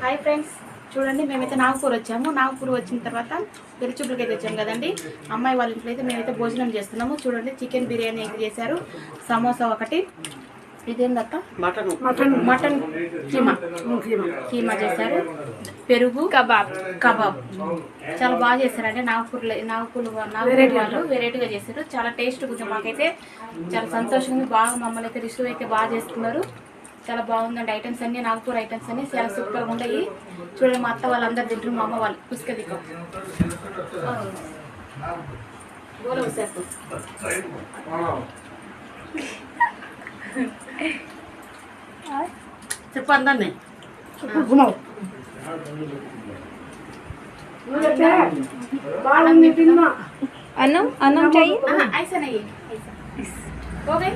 Hi friends, చూడండి మేమైతే నాగపూర్ వచ్చాము. నాగపూర్ వచ్చిన తర్వాత పెరుచుపులకి అయితే వచ్చాము కదండి. అమ్మాయి వాళ్ళ ఇంట్లో అయితే మేమైతే భోజనం చేస్తున్నాము. చూడండి, చికెన్ బిర్యానీ అయితే చేశారు, సమోసా ఒకటి, ఇదేందక్క మటన్ కీమా చేశారు, పెరుగు, కబాబ్ చాలా బాగా చేశారండి. నాగపూర్ వాళ్ళు వెరైటీగా చేశారు, చాలా టేస్ట్గా ఉంది. మాకైతే చాలా సంతోషంగా బాగా మమ్మల్ని అయితే రిసీవ్ అయితే బాగా చేస్తున్నారు. చాలా బాగుందండి. ఐటమ్స్ అన్ని నాగపూర్ ఐటమ్స్ అన్ని చాలా సూపర్గా ఉన్నాయి. చూడండి, మా అత్త వాళ్ళందరూ తింటారు, మా అమ్మ వాళ్ళు పుస్తక దిక్కు చెప్పు అందరినీ. అన్నం అన్నం चाहिए ऐसा नहीं हो गए।